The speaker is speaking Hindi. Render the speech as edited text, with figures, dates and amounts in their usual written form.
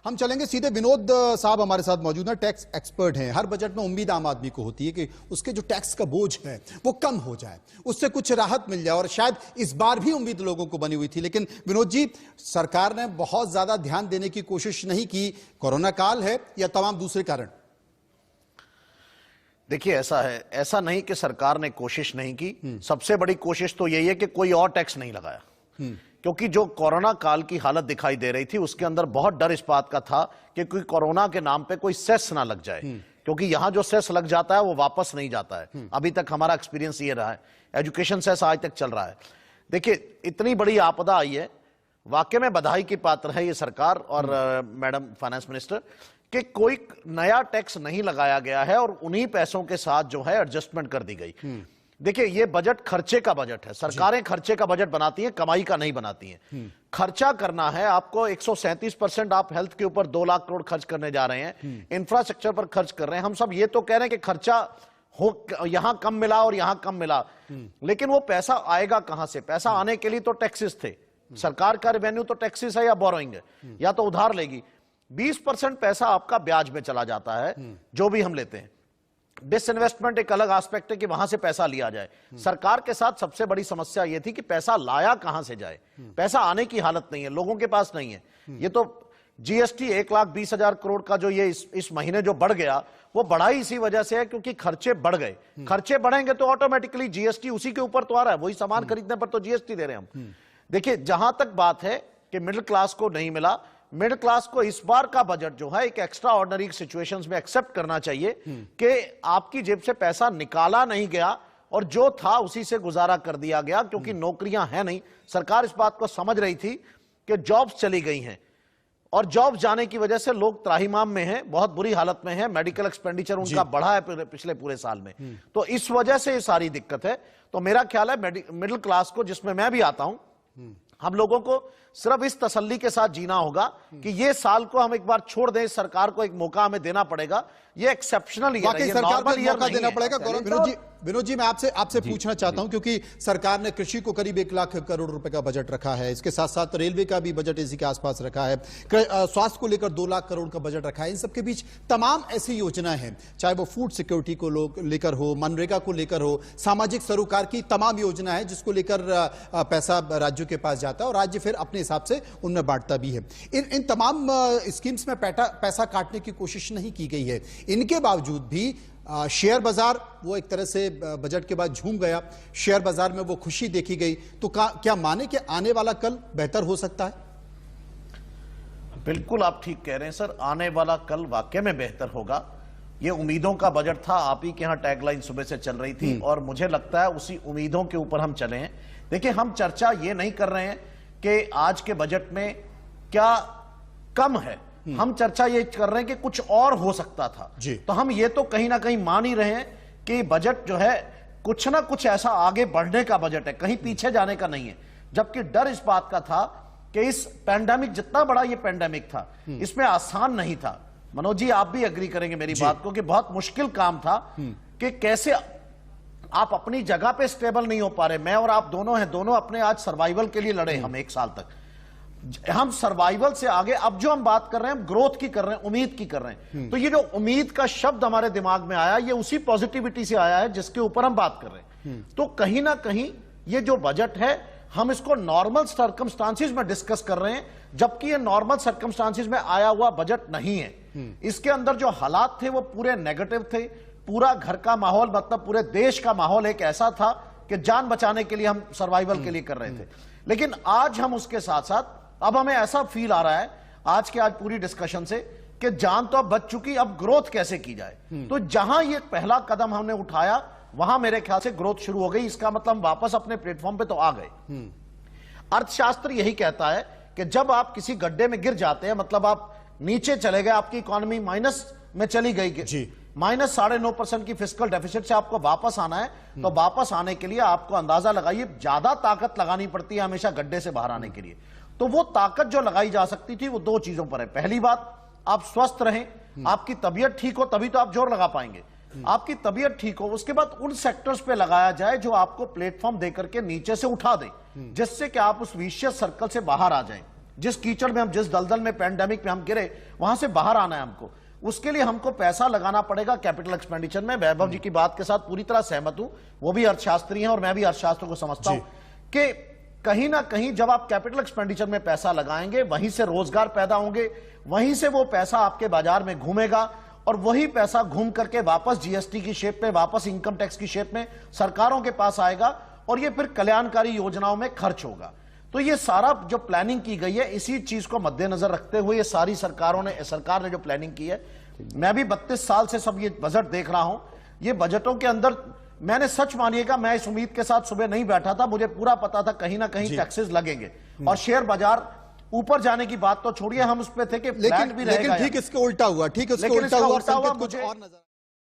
हम चलेंगे सीधे, विनोद साहब हमारे साथ मौजूद हैं, टैक्स एक्सपर्ट हैं। हर बजट में उम्मीद आम आदमी को होती है कि उसके जो टैक्स का बोझ है वो कम हो जाए, उससे कुछ राहत मिल जाए, और शायद इस बार भी उम्मीद लोगों को बनी हुई थी। लेकिन विनोद जी, सरकार ने बहुत ज्यादा ध्यान देने की कोशिश नहीं की। कोरोना काल है या तमाम दूसरे कारण? देखिए, ऐसा है, ऐसा नहीं कि सरकार ने कोशिश नहीं की। सबसे बड़ी कोशिश तो यही है कि कोई और टैक्स नहीं लगाया, क्योंकि जो कोरोना काल की हालत दिखाई दे रही थी उसके अंदर बहुत डर इस बात का था कि कोई कोरोना के नाम पे कोई सेस ना लग जाए, क्योंकि यहां जो सेस लग जाता है वो वापस नहीं जाता है। अभी तक हमारा एक्सपीरियंस ये रहा है, एजुकेशन सेस आज तक चल रहा है। देखिए, इतनी बड़ी आपदा आई है, वाकई में बधाई की पात्र है ये सरकार और मैडम फाइनेंस मिनिस्टर कि कोई नया टैक्स नहीं लगाया गया है और उन्हीं पैसों के साथ जो है एडजस्टमेंट कर दी गई। देखिए, ये बजट खर्चे का बजट है। सरकारें खर्चे का बजट बनाती हैं, कमाई का नहीं बनाती हैं। खर्चा करना है आपको, 137% आप हेल्थ के ऊपर 2 लाख करोड़ खर्च करने जा रहे हैं, इंफ्रास्ट्रक्चर पर खर्च कर रहे हैं। हम सब ये तो कह रहे हैं कि खर्चा हो, यहां कम मिला और यहां कम मिला, लेकिन वो पैसा आएगा कहां से? पैसा आने के लिए तो टैक्सेस थे। सरकार का रेवेन्यू तो टैक्सेस है या बोरोइंग है, या तो उधार लेगी। 20% पैसा आपका ब्याज में चला जाता है, जो भी हम लेते हैं। डिसइन्वेस्टमेंट एक अलग एस्पेक्ट है कि वहां से पैसा लिया जाए। सरकार के साथ सबसे बड़ी समस्या यह थी कि पैसा लाया कहां से जाए। पैसा आने की हालत नहीं है, लोगों के पास नहीं है। ये तो जीएसटी 1,20,000 करोड़ का जो ये इस महीने जो बढ़ गया, वो बढ़ा ही इसी वजह से है क्योंकि खर्चे बढ़ गए। खर्चे बढ़ेंगे तो ऑटोमेटिकली जीएसटी उसी के ऊपर तो आ रहा है, वही सामान खरीदने पर तो जीएसटी दे रहे हैं हम। देखिए, जहां तक बात है कि मिडिल क्लास को नहीं मिला, मिडिल क्लास को इस बार का बजट जो है एक एक्स्ट्रा ऑर्डिनरी सिचुएशंस में एक्सेप्ट करना चाहिए कि आपकी जेब से पैसा निकाला नहीं गया और जो था उसी से गुजारा कर दिया गया, क्योंकि नौकरियां हैं नहीं। सरकार इस बात को समझ रही थी कि जॉब्स चली गई हैं और जॉब जाने की वजह से लोग त्राहिमाम में हैं, बहुत बुरी हालत में हैं। मेडिकल एक्सपेंडिचर उनका बढ़ा है पिछले पूरे साल में, तो इस वजह से ये सारी दिक्कत है। तो मेरा ख्याल है मिडिल क्लास को, जिसमें मैं भी आता हूं, हम लोगों को सिर्फ इस तसल्ली के साथ जीना होगा कि ये साल को हम एक बार छोड़ दें, सरकार को एक मौका हमें देना पड़ेगा। ये एक्सेप्शनल ईयर है, ये नॉर्मल ईयर नहीं देना पड़ेगा। विनोद जी, मैं आपसे पूछना चाहता हूं, क्योंकि सरकार ने कृषि को करीब 1 लाख करोड़ रुपए का बजट रखा है, इसके साथ साथ रेलवे का भी बजट इसी के आसपास रखा है, स्वास्थ्य को लेकर 2 लाख करोड़ का बजट रखा है। इन सबके बीच तमाम ऐसी योजनाएं हैं, चाहे वो फूड सिक्योरिटी को लेकर हो, मनरेगा को लेकर हो, सामाजिक सरोकार की तमाम योजना है जिसको लेकर पैसा राज्यों के पास जाता है और राज्य फिर अपने हिसाब से उनमें बांटता भी है। इन तमाम स्कीम्स में पैसा काटने की कोशिश नहीं की गई है। इनके बावजूद भी शेयर बाजार वो एक तरह से बजट के बाद झूम गया, शेयर बाजार में वो खुशी देखी गई। तो क्या माने कि आने वाला कल बेहतर हो सकता है? बिल्कुल आप ठीक कह रहे हैं सर, आने वाला कल वाकई में बेहतर होगा। ये उम्मीदों का बजट था, आप ही के यहां टैगलाइन सुबह से चल रही थी और मुझे लगता है उसी उम्मीदों के ऊपर हम चले हैं। देखिए, हम चर्चा ये नहीं कर रहे हैं कि आज के बजट में क्या कम है, हम चर्चा ये कर रहे हैं कि कुछ और हो सकता था। तो हम ये तो कहीं ना कहीं मान ही रहे हैं कि बजट जो है कुछ ना कुछ ऐसा आगे बढ़ने का बजट है, कहीं पीछे जाने का नहीं है। जबकि डर इस बात का था कि इस पैंडेमिक, जितना बड़ा ये पैंडेमिक था, इसमें आसान नहीं था। मनोज जी, आप भी एग्री करेंगे मेरी बात को कि बहुत मुश्किल काम था कि कैसे आप अपनी जगह पे स्टेबल नहीं हो पा रहे। मैं और आप दोनों हैं, दोनों अपने आज सर्वाइवल के लिए लड़े हम 1 साल तक। हम सर्वाइवल से आगे अब जो हम बात कर रहे हैं, हम ग्रोथ की कर रहे हैं, उम्मीद की कर रहे हैं। तो ये जो उम्मीद का शब्द हमारे दिमाग में आया, ये उसी पॉजिटिविटी से आया है जिसके ऊपर हम बात कर रहे हैं। तो कहीं ना कहीं ये जो बजट है, हम इसको नॉर्मल सर्कमस्टांसिस में डिस्कस कर रहे हैं, जबकि ये नॉर्मल सर्कमस्टांसिस में आया हुआ बजट नहीं है। इसके अंदर जो हालात थे वो पूरे नेगेटिव थे। पूरा घर का माहौल, मतलब पूरे देश का माहौल एक ऐसा था कि जान बचाने के लिए हम सर्वाइवल के लिए कर रहे थे। लेकिन आज हम उसके साथ साथ, अब हमें ऐसा फील आ रहा है आज पूरी डिस्कशन से कि जान तो अब बच चुकी, अब ग्रोथ कैसे की जाए। तो जहां ये पहला कदम हमने उठाया, वहां मेरे ख्याल से ग्रोथ शुरू हो गई। इसका मतलब वापस अपने प्लेटफॉर्म पे तो आ गए। अर्थशास्त्र यही कहता है कि जब आप किसी गड्ढे में गिर जाते हैं, मतलब आप नीचे चले गए, आपकी इकोनॉमी माइनस में चली गई, -9.5% की फिस्कल डेफिसिट से आपको वापस आना है, तो वापस आने के लिए आपको अंदाजा लगाइए, ज्यादा ताकत लगानी पड़ती है हमेशा गड्ढे से बाहर आने के लिए। तो वो ताकत जो लगाई जा सकती थी वो 2 चीजों पर है। पहली बात, आप स्वस्थ रहें, आपकी तबीयत ठीक हो, तभी तो आप जोर लगा पाएंगे। आपकी तबीयत ठीक हो, उसके बाद उन सेक्टर्स पे लगाया जाए जो आपको प्लेटफॉर्म देकर के नीचे से उठा दे, जिससे कि आप उस विशियस सर्कल से बाहर आ जाएं। जिस कीचड़ में हम, जिस दलदल में, पैंडेमिक में हम गिरे, वहां से बाहर आना है हमको। उसके लिए हमको पैसा लगाना पड़ेगा कैपिटल एक्सपेंडिचर में। वैभव जी की बात के साथ पूरी तरह सहमत हूं, वो भी अर्थशास्त्री हैं और मैं भी अर्थशास्त्र को समझता हूं कि कहीं ना कहीं जब आप कैपिटल एक्सपेंडिचर में पैसा लगाएंगे, वहीं से रोजगार पैदा होंगे, वहीं से वो पैसा आपके बाजार में घूमेगा और वही पैसा घूम करके वापस जीएसटी की शेप में, वापस इनकम टैक्स की शेप में सरकारों के पास आएगा और ये फिर कल्याणकारी योजनाओं में खर्च होगा। तो ये सारा जो प्लानिंग की गई है, इसी चीज को मद्देनजर रखते हुए ये सारी सरकार ने जो प्लानिंग की है, मैं भी 32 साल से सब ये बजट देख रहा हूं। ये बजटों के अंदर मैंने, सच मानिएगा, मैं इस उम्मीद के साथ सुबह नहीं बैठा था, मुझे पूरा पता था कहीं ना कहीं टैक्सेस लगेंगे और शेयर बाजार ऊपर जाने की बात तो छोड़िए, हम उस पे थे कि फ्लैट भी रहेगा। लेकिन ठीक इसके उल्टा हुआ, ठीक इसके उल्टा हुआ, कुछ और नजर